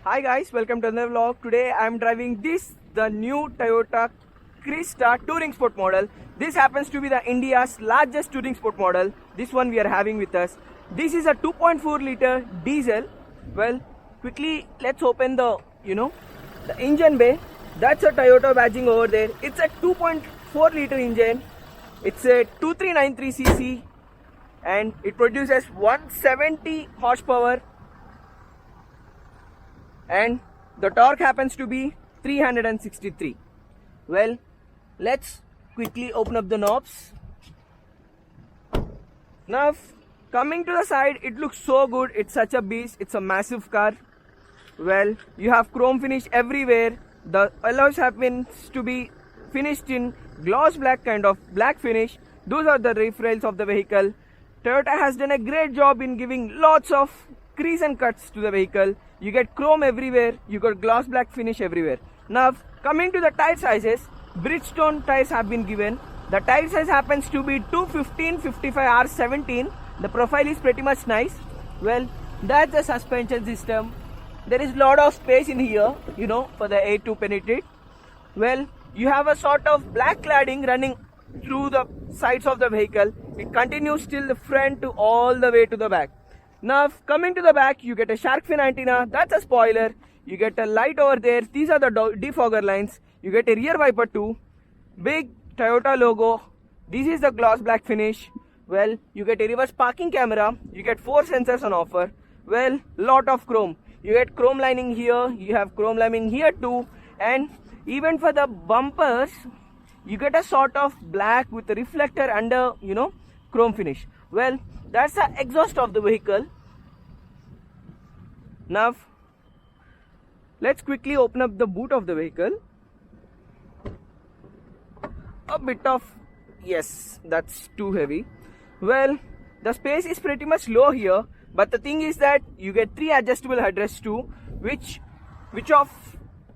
Hi guys, welcome to another vlog. Today I am driving the new Toyota Crista touring sport model. This happens to be the India's largest touring sport model. This one we are having with us. This is a 2.4 liter diesel. Well, quickly let's open the engine bay. That's a Toyota badging over there. It's a 2.4 liter engine. It's a 2393cc and it produces 170 horsepower. And the torque happens to be 363. Well, let's quickly open up the knobs. Now, coming to the side, it looks so good. It's such a beast. It's a massive car. Well, you have chrome finish everywhere. The alloys happens to be finished in gloss black kind of black finish. Those are the rear rails of the vehicle. Toyota has done a great job in giving lots of crease and cuts to the vehicle. You get chrome everywhere, you got gloss black finish everywhere. Now coming to the tire sizes, Bridgestone tires have been given. The tire size happens to be 215 55 R17. The profile is pretty much nice. Well, that's the suspension system. There is lot of space in here, for the air to penetrate. Well, you have a sort of black cladding running through the sides of the vehicle. It continues till the front to all the way to the back. Now coming to the back, you get a shark fin antenna. That's a spoiler. You get a light over there. These are the defogger lines. You get a rear wiper too. Big Toyota logo. This is the gloss black finish. Well, you get a reverse parking camera. You get 4 sensors on offer. Well, lot of chrome. You get chrome lining here. You have chrome lining here too. And even for the bumpers, you get a sort of black with a reflector under, chrome finish. Well, that's the exhaust of the vehicle. Now, let's quickly open up the boot of the vehicle. A bit of, yes, that's too heavy. Well, the space is pretty much low here, but the thing is that you get 3 adjustable headrests too, which of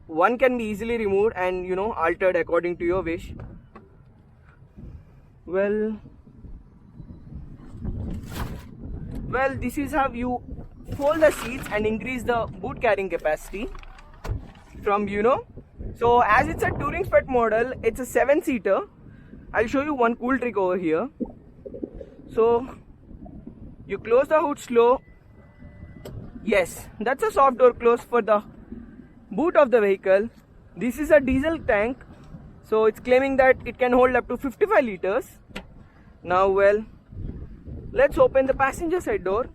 one can be easily removed and altered according to your wish. Well, this is how you fold the seats and increase the boot carrying capacity from so as it's a touring sport model, it's a 7-seater. I'll show you one cool trick over here. So you close the hood slow. Yes, that's a soft door close for the boot of the vehicle. This is a diesel tank, so it's claiming that it can hold up to 55 liters. Now, well, let's open the passenger side door.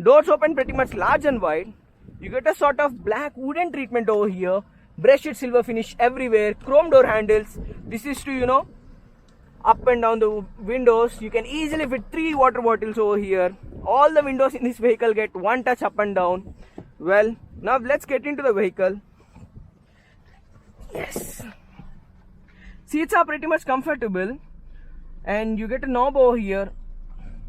Doors open pretty much large and wide. You get a sort of black wooden treatment over here. Brushed silver finish everywhere. Chrome door handles. This is to, up and down the windows. You can easily fit 3 water bottles over here. All the windows in this vehicle get one touch up and down. Well, now let's get into the vehicle. Yes. Seats are pretty much comfortable. And you get a knob over here.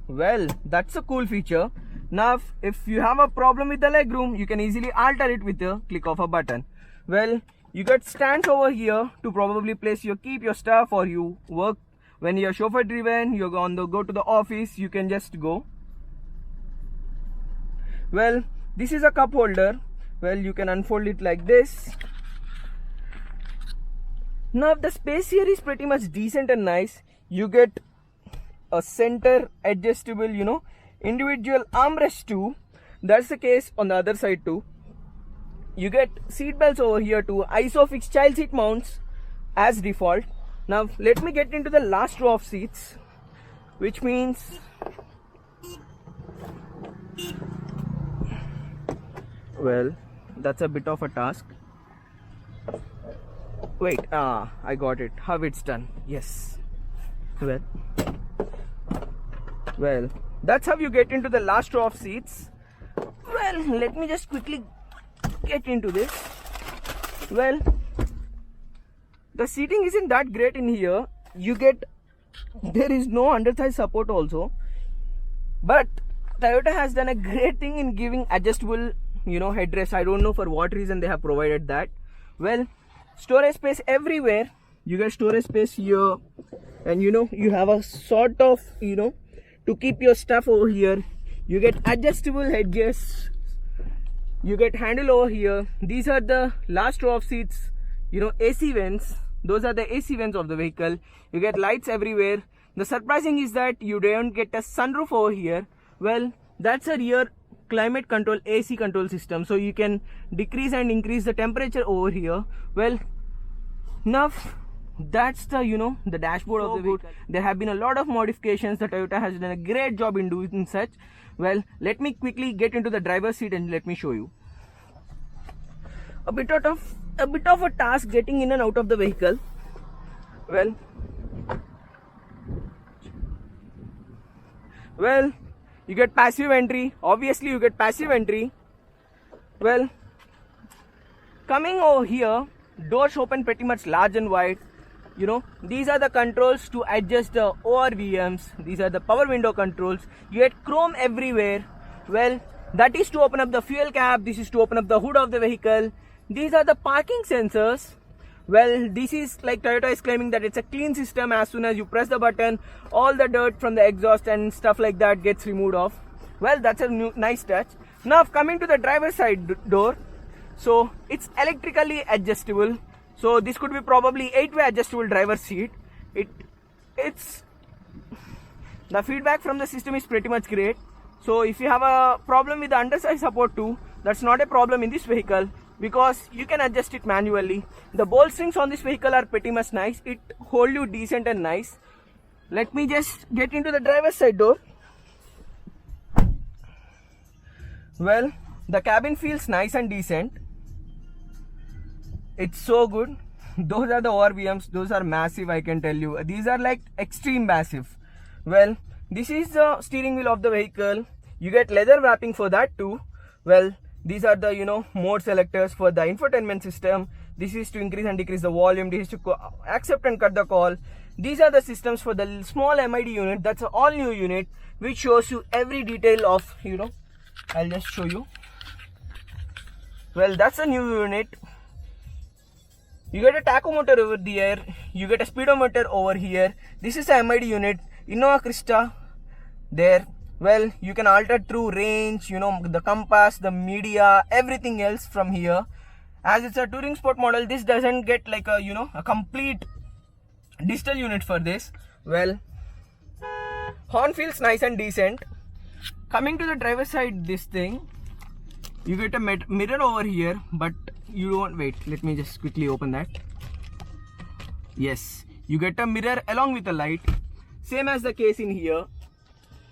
Well, that's a cool feature. Now, if you have a problem with the legroom, you can easily alter it with a click of a button. Well, you got stands over here to probably place keep your stuff, or you work when you're chauffeur driven, you're on the go to the office, you can just go. Well, this is a cup holder. Well, you can unfold it like this. Now, the space here is pretty much decent and nice. You get a center adjustable, individual armrest too. That's the case on the other side too. You get seat belts over here too. ISOFIX child seat mounts as default. Now let me get into the last row of seats, which means well, that's a bit of a task. Wait, I got it. How it's done. Yes. Well, that's how you get into the last row of seats. Well, let me just quickly get into this. Well, the seating isn't that great in here. There is no under thigh support also. But Toyota has done a great thing in giving adjustable, headrest. I don't know for what reason they have provided that. Well, storage space everywhere. You get storage space here. And you have a sort of, to keep your stuff over here. You get adjustable edges You get handle over here. These are the last row of seats, AC vents. Those are the AC vents of the vehicle. You get lights everywhere. The surprising is that you don't get a sunroof over here. Well, that's a rear climate control AC control system, so you can decrease and increase the temperature over here. Well, now that's the the dashboard of the vehicle. There have been a lot of modifications. The Toyota has done a great job in doing such. Well, let me quickly get into the driver's seat and let me show you. A bit of a task getting in and out of the vehicle. Well, you get passive entry. Obviously, you get passive entry. Well, coming over here, doors open pretty much large and wide. These are the controls to adjust the ORVMs. These are the power window controls. You get chrome everywhere. Well, that is to open up the fuel cap. This is to open up the hood of the vehicle. These are the parking sensors. Well, this is like Toyota is claiming that it's a clean system. As soon as you press the button, all the dirt from the exhaust and stuff like that gets removed off. Well, that's a nice touch. Now coming to the driver's side door. So it's electrically adjustable. So this could be probably 8-way adjustable driver's seat. It's the feedback from the system is pretty much great. So if you have a problem with the underside support too, that's not a problem in this vehicle, because you can adjust it manually. The bolt strings on this vehicle are pretty much nice. It holds you decent and nice. Let me just get into the driver's side door. Well, the cabin feels nice and decent. It's so good. Those are the ORVMs. Those are massive, I can tell you. These are like extreme massive. Well, this is the steering wheel of the vehicle. You get leather wrapping for that too. Well, these are the mode selectors for the infotainment system. This is to increase and decrease the volume. This is to accept and cut the call. These are the systems for the small MID unit. That's an all new unit which shows you every detail of I'll just show you. Well, that's a new unit. You get a tachometer over there. You get a speedometer over here. This is a MID unit. Innova Krista there. Well, you can alter through range, the compass, the media, everything else from here. As it's a touring sport model, this doesn't get like a complete digital unit for this. Well, horn feels nice and decent. Coming to the driver's side, this thing, you get a mirror over here, but you don't wait. Let me just quickly open that. Yes, you get a mirror along with a light. Same as the case in here.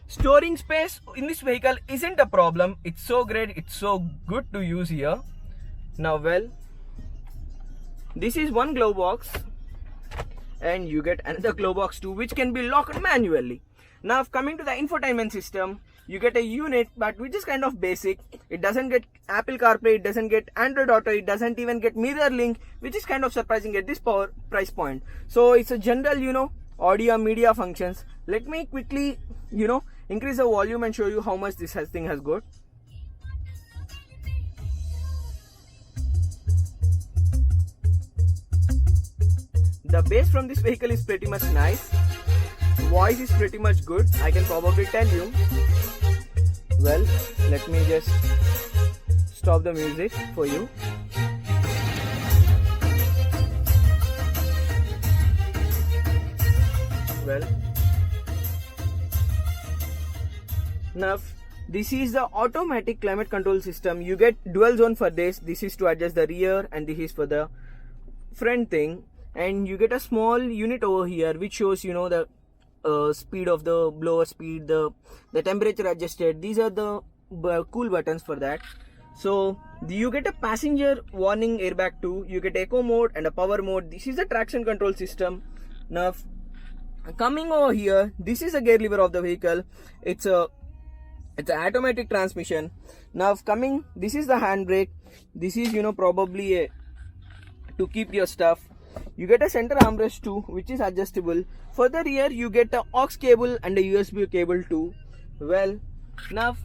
Storing space in this vehicle isn't a problem. It's so great. It's so good to use here. Now, well, this is one glove box, and you get another glove box too, which can be locked manually. Now, coming to the infotainment system, you get a unit, but which is kind of basic. It doesn't get Apple CarPlay, it doesn't get Android Auto, it doesn't even get Mirror Link, which is kind of surprising at this price point. So it's a general, audio media functions. Let me quickly, increase the volume and show you how much this thing has got. The bass from this vehicle is pretty much nice. Voice is pretty much good, I can probably tell you. Well, let me just stop the music for you. Well, now this is the automatic climate control system. You get dual zone for this. This is to adjust the rear and this is for the front thing. And you get a small unit over here which shows the speed of the blower speed, the temperature adjusted. These are the cool buttons for that. So you get a passenger warning airbag too. You get eco mode and a power mode. This is a traction control system. Now coming over here, this is a gear lever of the vehicle. It's an automatic transmission. Now coming, this is the handbrake. This is probably to keep your stuff. You get a center armrest too, which is adjustable. For the rear, you get a aux cable and a USB cable too. Well, now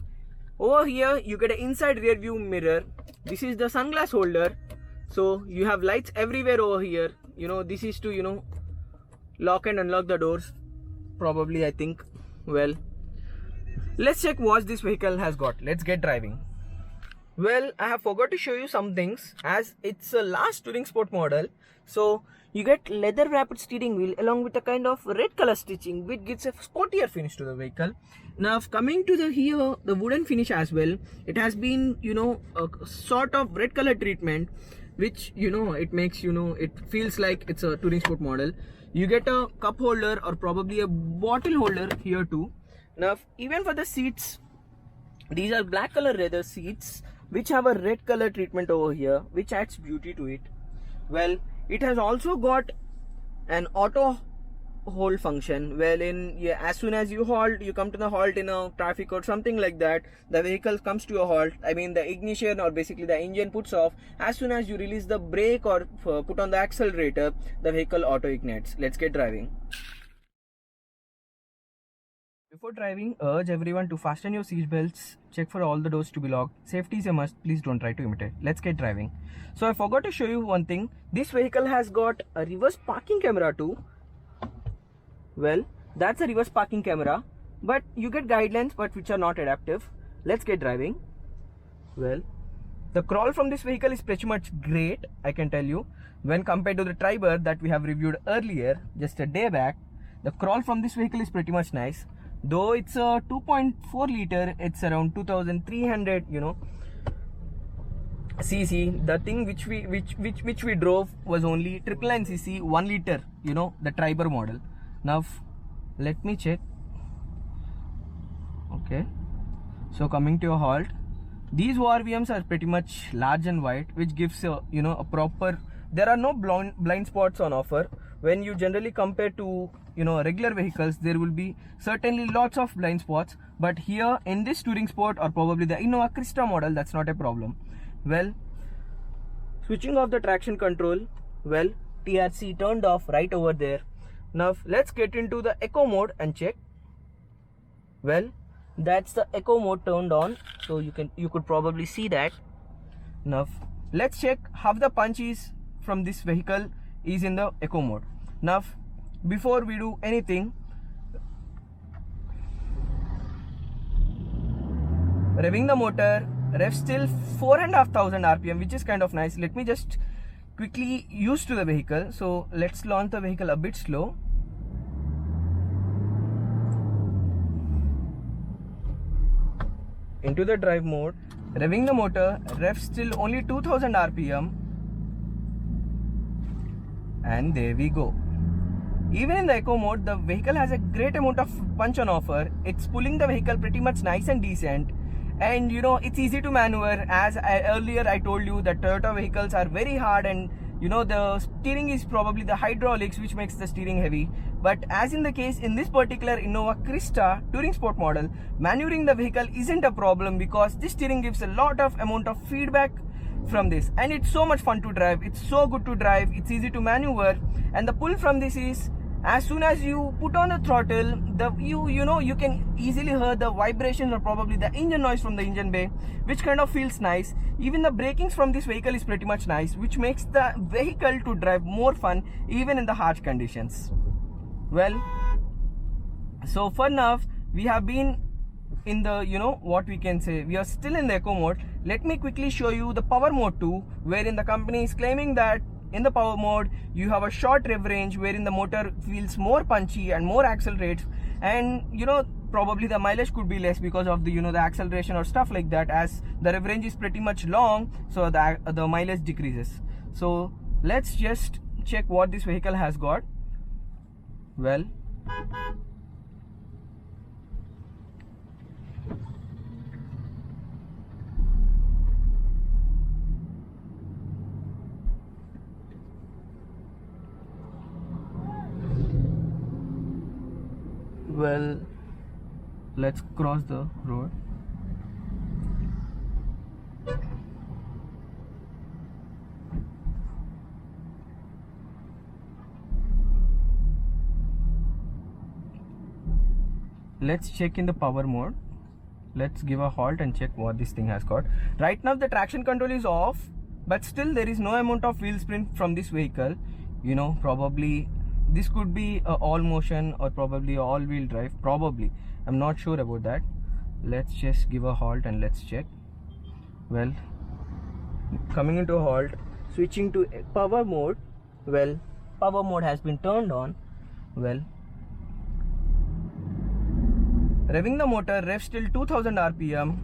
over here you get an inside rear view mirror. This is the sunglass holder. So you have lights everywhere over here. This is to lock and unlock the doors. Probably, I think. Well, let's check what this vehicle has got. Let's get driving. Well, I have forgot to show you some things as it's a last touring sport model. So you get leather wrapped steering wheel along with a kind of red color stitching which gives a sportier finish to the vehicle. Now coming to the wooden finish as well, it has been a sort of red color treatment which it makes it feels like it's a touring sport model. You get a cup holder or probably a bottle holder here too. Now even for the seats, these are black color leather seats which have a red color treatment over here which adds beauty to it. Well, it has also got an auto hold function wherein as soon as you halt, you come to the halt in a traffic or something like that, the vehicle comes to a halt. I mean the ignition or basically the engine puts off. As soon as you release the brake or put on the accelerator, the vehicle auto ignites. Let's get driving. Before driving, urge everyone to fasten your seatbelts, check for all the doors to be locked. Safety is a must, please don't try to imitate. Let's get driving. So I forgot to show you one thing. This vehicle has got a reverse parking camera too. Well, that's a reverse parking camera, but you get guidelines but which are not adaptive. Let's get driving. Well, the crawl from this vehicle is pretty much great, I can tell you. When compared to the Triber that we have reviewed earlier, just a day back, the crawl from this vehicle is pretty much nice. Though it's a 2.4 liter, it's around 2300 cc. The thing which we drove was only 999 cc 1 liter, the Triber model. Now let me check. Okay, so coming to a halt, these ORVMs are pretty much large and wide, which gives a proper, there are no blind spots on offer. When you generally compare to regular vehicles, there will be certainly lots of blind spots, but here in this touring sport or probably the Innova Crysta model, that's not a problem. Well, switching off the traction control, well, TRC turned off right over there. Now let's get into the eco mode and check. Well, that's the eco mode turned on, so you could probably see that. Now let's check how the punch is from this vehicle is in the eco mode. Now before we do anything, revving the motor, rev still 4,500 RPM, which is kind of nice. Let me just quickly used to the vehicle, so let's launch the vehicle a bit slow. Into the drive mode, revving the motor, rev still only 2000 RPM, and there we go. Even in the eco mode, the vehicle has a great amount of punch on offer. It's pulling the vehicle pretty much nice and decent, and it's easy to maneuver. As earlier I told you that Toyota vehicles are very hard, and the steering is probably the hydraulics which makes the steering heavy. But as in the case in this particular Innova Crysta touring sport model, maneuvering the vehicle isn't a problem because this steering gives a lot of amount of feedback from this, and it's so much fun to drive. It's so good to drive, it's easy to maneuver, and the pull from this is, as soon as you put on the throttle, you can easily hear the vibrations or probably the engine noise from the engine bay, which kind of feels nice. Even the brakings from this vehicle is pretty much nice, which makes the vehicle to drive more fun even in the harsh conditions. Well, so for now we have been in the what we can say, we are still in the eco mode. Let me quickly show you the power mode too, wherein the company is claiming that in the power mode you have a short rev range wherein the motor feels more punchy and more accelerates, and probably the mileage could be less because of the the acceleration or stuff like that, as the rev range is pretty much long, so the mileage decreases. So let's just check what this vehicle has got. Well, let's cross the road. Let's check in the power mode. Let's give a halt and check what this thing has got. Right now the traction control is off, but still there is no amount of wheel sprint from this vehicle. Probably this could be a all motion or probably all wheel drive, probably. I'm not sure about that. Let's just give a halt and let's check. Well, coming into a halt, switching to power mode. Well, power mode has been turned on. Well, revving the motor, revs till 2000 rpm.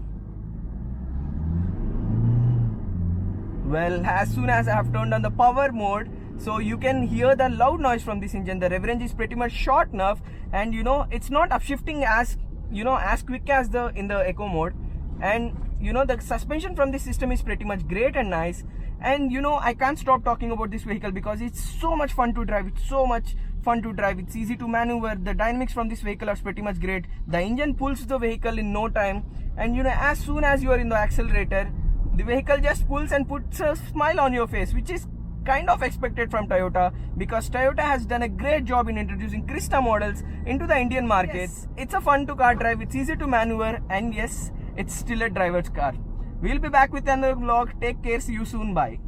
Well, as soon as I have turned on the power mode, so you can hear the loud noise from this engine. The rev range is pretty much short enough, and you know it's not upshifting as as quick as the in the eco mode. And you know the suspension from this system is pretty much great and nice. And you know I can't stop talking about this vehicle because it's so much fun to drive. It's so much fun to drive. It's easy to maneuver. The dynamics from this vehicle are pretty much great. The engine pulls the vehicle in no time, and you know as soon as you are in the accelerator, the vehicle just pulls and puts a smile on your face, which is kind of expected from Toyota, because Toyota has done a great job in introducing Crista models into the Indian market. Yes, it's a fun to car drive, it's easy to maneuver, and yes, it's still a driver's car. We'll be back with another vlog. Take care, see you soon, bye.